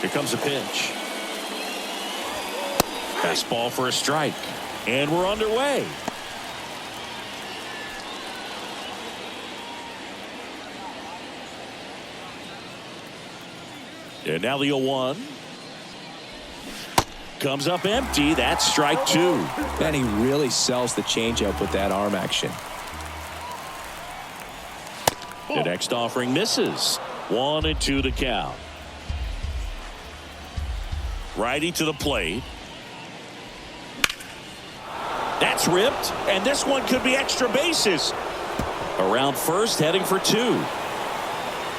Here comes a pitch. Fastball for a strike. And we're underway. And now the 0-1. Comes up empty. That's strike two. And he really sells the changeup with that arm action. The next offering misses. 1-2 the count. Righty to the plate. That's ripped, and this one could be extra bases. Around first, heading for two.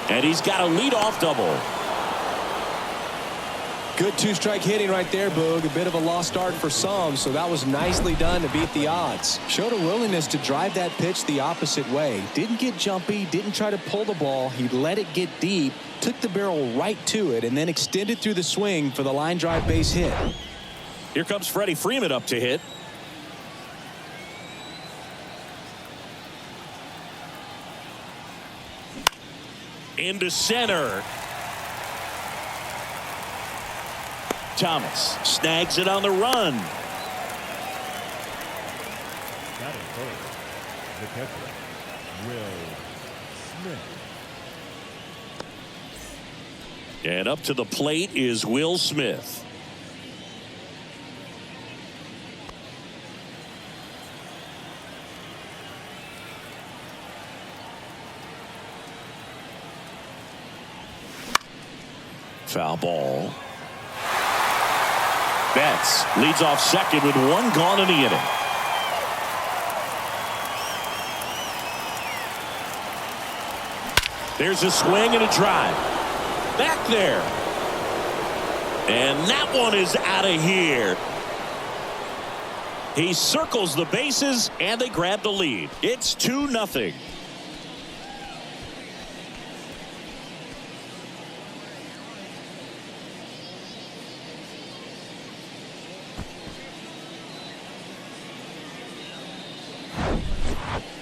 And he's got a leadoff double. Good two-strike hitting right there, Boog. A bit of a lost start for some, so that was nicely done to beat the odds. Showed a willingness to drive that pitch the opposite way. Didn't get jumpy, didn't try to pull the ball. He let it get deep, took the barrel right to it, and then extended through the swing for the line drive base hit. Here comes Freeman up to hit. Into center. Thomas snags it on the run. Batting first, the catcher, Will Smith. And up to the plate is Will Smith. Foul ball. Betts leads off second with one gone in the inning. There's a swing and a drive. Back there. And that one is out of here. He circles the bases and they grab the lead. It's 2-0.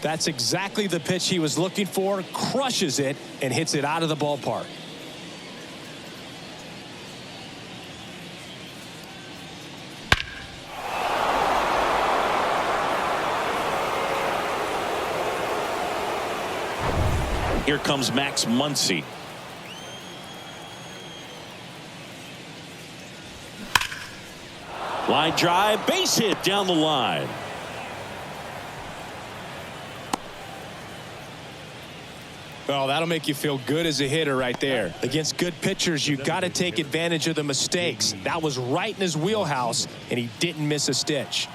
That's exactly the pitch he was looking for. Crushes it and hits it out of the ballpark. Here comes Max Muncy. Line drive, base hit down the line. Well, that'll make you feel good as a hitter right there. Against good pitchers, you got to take advantage of the mistakes. That was right in his wheelhouse, and he didn't miss a stitch.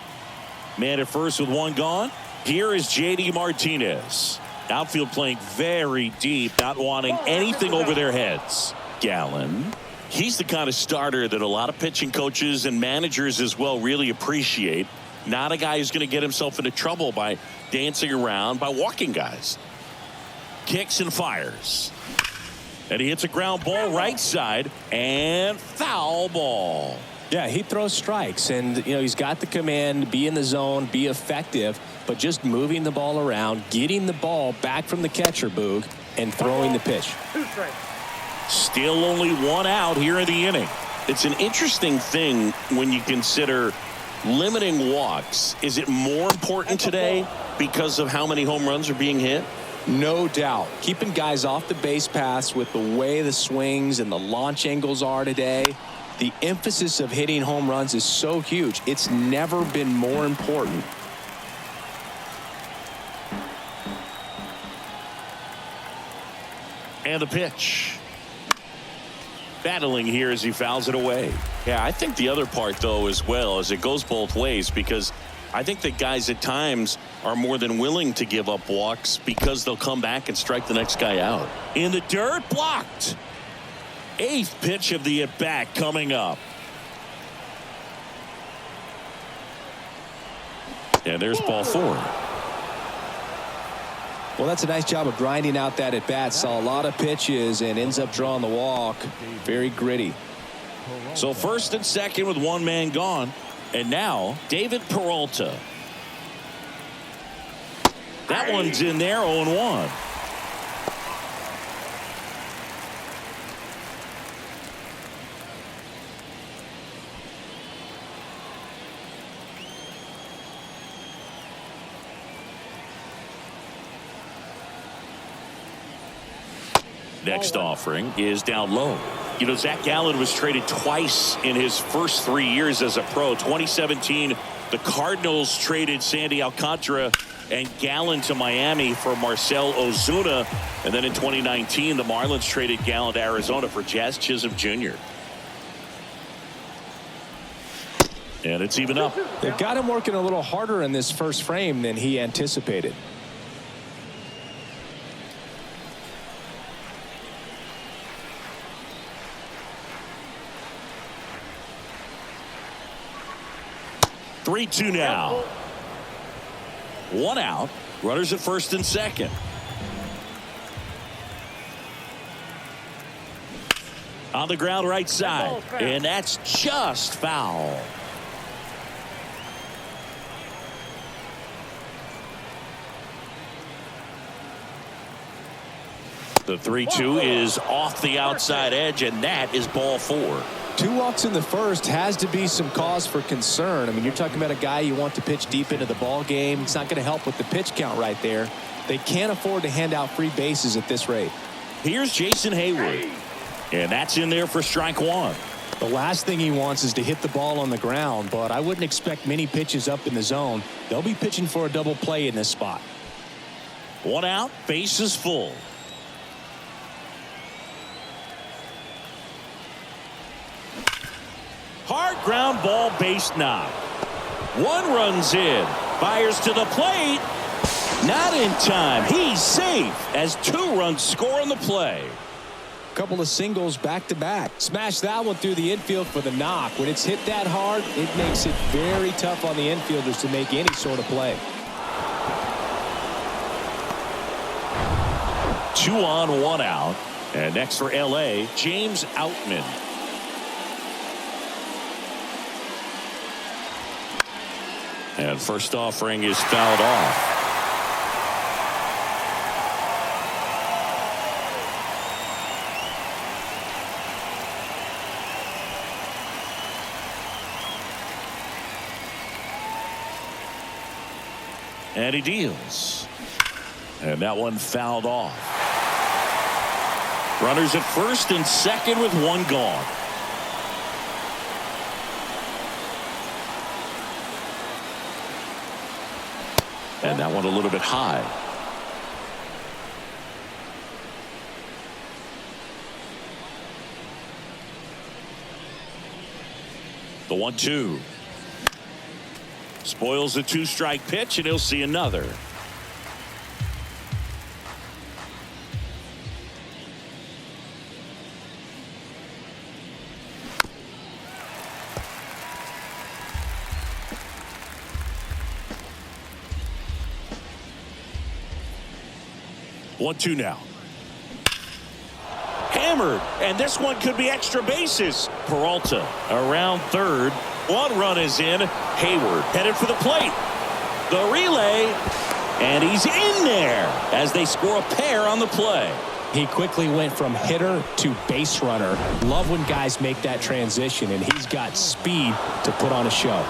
Man at first with one gone. Here is J.D. Martinez. Outfield playing very deep, not wanting anything over their heads. Gallen. He's the kind of starter that a lot of pitching coaches and managers as well really appreciate. Not a guy who's going to get himself into trouble by dancing around, by walking guys. Kicks and fires. And he hits a ground ball right side and foul ball. Yeah, he throws strikes, and he's got the command, be in the zone, be effective, but just moving the ball around, getting the ball back from the catcher, Boog, and throwing the pitch. Still only one out here in the inning. It's an interesting thing when you consider limiting walks. Is it more important today because of how many home runs are being hit? No doubt. Keeping guys off the base paths with the way the swings and the launch angles are today, the emphasis of hitting home runs is so huge. It's never been more important. And the pitch. Battling here as he fouls it away. Yeah, I think the other part, though, as well, is it goes both ways, because I think that guys at times are more than willing to give up walks because they'll come back and strike the next guy out. In the dirt, blocked. Eighth pitch of the at-bat coming up. And there's ball four. Well, that's a nice job of grinding out that at-bat. Saw a lot of pitches and ends up drawing the walk. Very gritty. So first and second with one man gone. And now David Peralta. That one's in there, 0-1. Next offering is down low. You know, Zach Gallen was traded twice in his first 3 years as a pro. 2017, the Cardinals traded Sandy Alcantara and Gallen to Miami for Marcell Ozuna. And then in 2019, the Marlins traded Gallen to Arizona for Jazz Chisholm Jr. And it's even up. They've got him working a little harder in this first frame than he anticipated. Three-two now. One out. Runners at first and second. On the ground right side. And that's just foul. The 3-2 is off the outside edge, and that is ball 4. 2 walks in the first has to be some cause for concern. I mean, you're talking about a guy you want to pitch deep into the ball game. It's not going to help with the pitch count right there. They can't afford to hand out free bases at this rate. Here's Jason Hayward, and that's in there for strike 1. The last thing he wants is to hit the ball on the ground, but I wouldn't expect many pitches up in the zone. They'll be pitching for a double play in this spot. 1 out, bases full. Hard ground ball, base knock. 1 runs in. Fires to the plate. Not in time. He's safe as 2 runs score on the play. Couple of singles back to back. Smash that one through the infield for the knock. When it's hit that hard, it makes it very tough on the infielders to make any sort of play. 2 on, 1 out. And next for LA, James Outman. And first offering is fouled off. And he deals. And that one fouled off. Runners at first and second with 1 gone. And that one a little bit high. The 1-2. Spoils a 2-strike pitch, and he'll see another. One, 2 now. Hammered, and this one could be extra bases. Peralta around third. 1 run is in. Hayward headed for the plate. The relay, and he's in there as they score a pair on the play. He quickly went from hitter to base runner. Love when guys make that transition, and he's got speed to put on a show.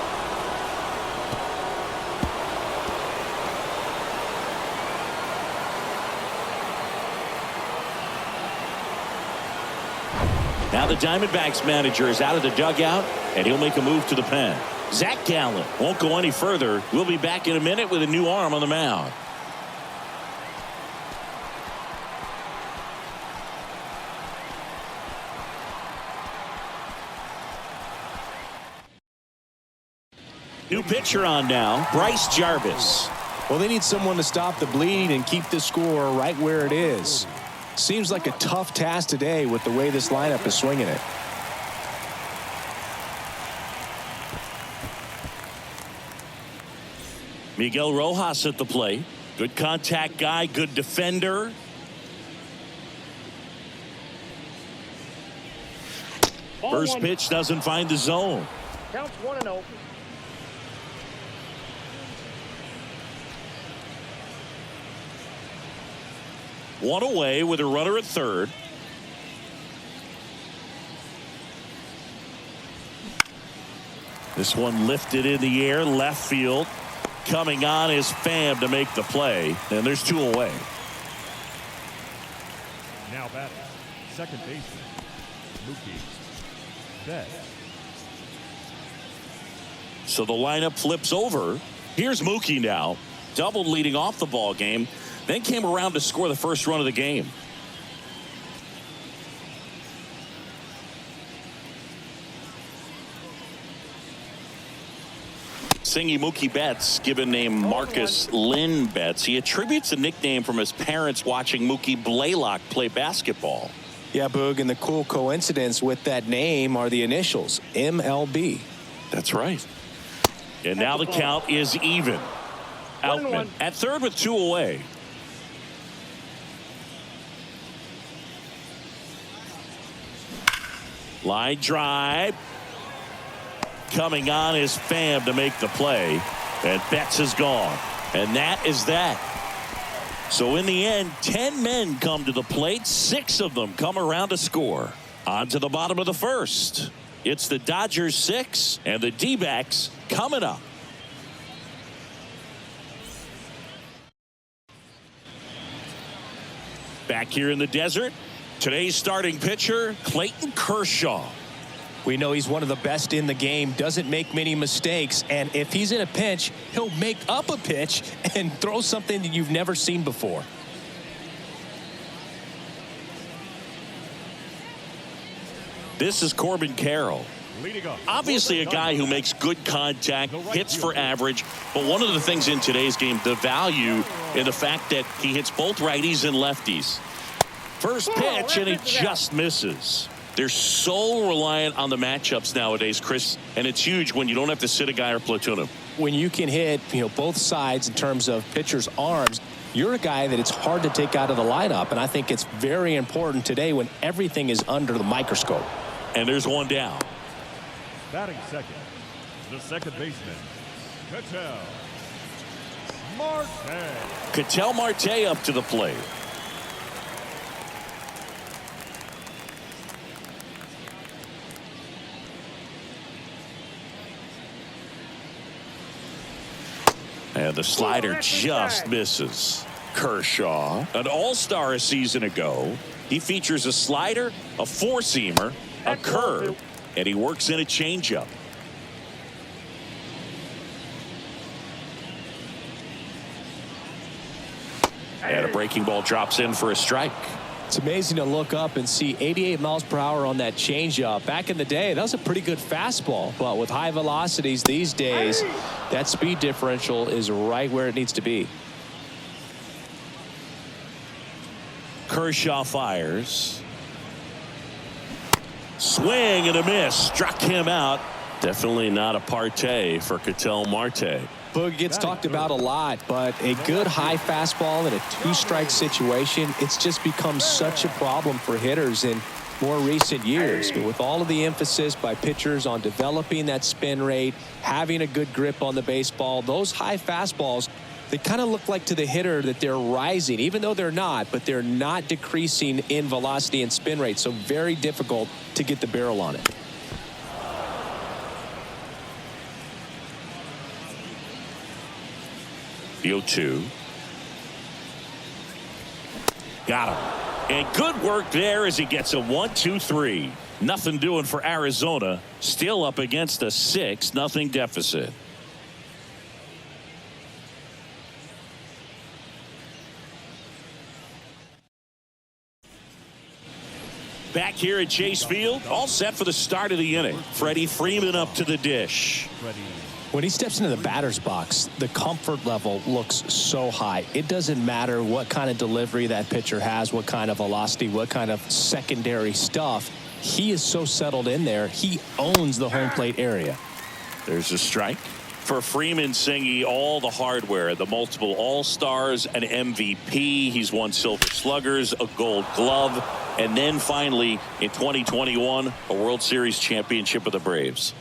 Now the Diamondbacks manager is out of the dugout, and he'll make a move to the pen. Zach Gallen won't go any further. We'll be back in a minute with a new arm on the mound. New pitcher on now, Bryce Jarvis. Well, they need someone to stop the bleed and keep the score right where it is. Seems like a tough task today with the way this lineup is swinging it. Miguel Rojas at the plate. Good contact guy, good defender. First pitch doesn't find the zone. Counts 1-0. One away with a runner at third. This one lifted in the air, left field. Coming on is Pham to make the play, and there's 2 away. Now batting, second baseman, Mookie Betts. So the lineup flips over. Here's Mookie now. Doubled leading off the ball game. Then came around to score the first run of the game. Singing Mookie Betts, given name Marcus Lynn Betts. He attributes the nickname from his parents watching Mookie Blaylock play basketball. Yeah, Boog, and the cool coincidence with that name are the initials, MLB. That's right. And now the count is even. Outman at third with 2 away. Line drive. Coming on is Pham to make the play. And Betts is gone. And that is that. So in the end, 10 men come to the plate. 6 of them come around to score. On to the bottom of the first. It's the Dodgers 6 and the D-backs coming up. Back here in the desert, today's starting pitcher, Clayton Kershaw. We know he's one of the best in the game, doesn't make many mistakes, and if he's in a pinch, he'll make up a pitch and throw something that you've never seen before. This is Corbin Carroll. Obviously a guy who makes good contact, hits for average, but one of the things in today's game, the value in the fact that he hits both righties and lefties. First pitch, and he just misses. They're so reliant on the matchups nowadays, Chris, and it's huge when you don't have to sit a guy or platoon him. When you can hit, both sides in terms of pitchers' arms, you're a guy that it's hard to take out of the lineup, and I think it's very important today when everything is under the microscope. And there's one down. Batting second, the second baseman, Ketel Marte. Ketel Marte up to the plate. And the slider just misses. Kershaw, an all-star a season ago. He features a slider, a four-seamer, a curve, and he works in a changeup. And a breaking ball drops in for a strike. It's amazing to look up and see 88 miles per hour on that changeup. Back in the day, that was a pretty good fastball. But with high velocities these days, that speed differential is right where it needs to be. Kershaw fires. Swing and a miss. Struck him out. Definitely not a partay for Ketel Marte. Boog gets talked about a lot, but a good high fastball in a two-strike situation, it's just become such a problem for hitters in more recent years. But with all of the emphasis by pitchers on developing that spin rate, having a good grip on the baseball, those high fastballs, they kind of look like to the hitter that they're rising, even though they're not, but they're not decreasing in velocity and spin rate. So very difficult to get the barrel on it. The 0-2. Got him. And good work there as he gets a 1-2-3. Nothing doing for Arizona. Still up against a 6-0 deficit. Back here at Chase Field, all set for the start of the inning. Freddie Freeman up to the dish. When he steps into the batter's box, the comfort level looks so high. It doesn't matter what kind of delivery that pitcher has, what kind of velocity, what kind of secondary stuff. He is so settled in there. He owns the home plate area. There's a strike. For Freeman, Singy, all the hardware, the multiple All-Stars, an MVP. He's won Silver Sluggers, a Gold Glove, and then finally in 2021, a World Series championship with the Braves.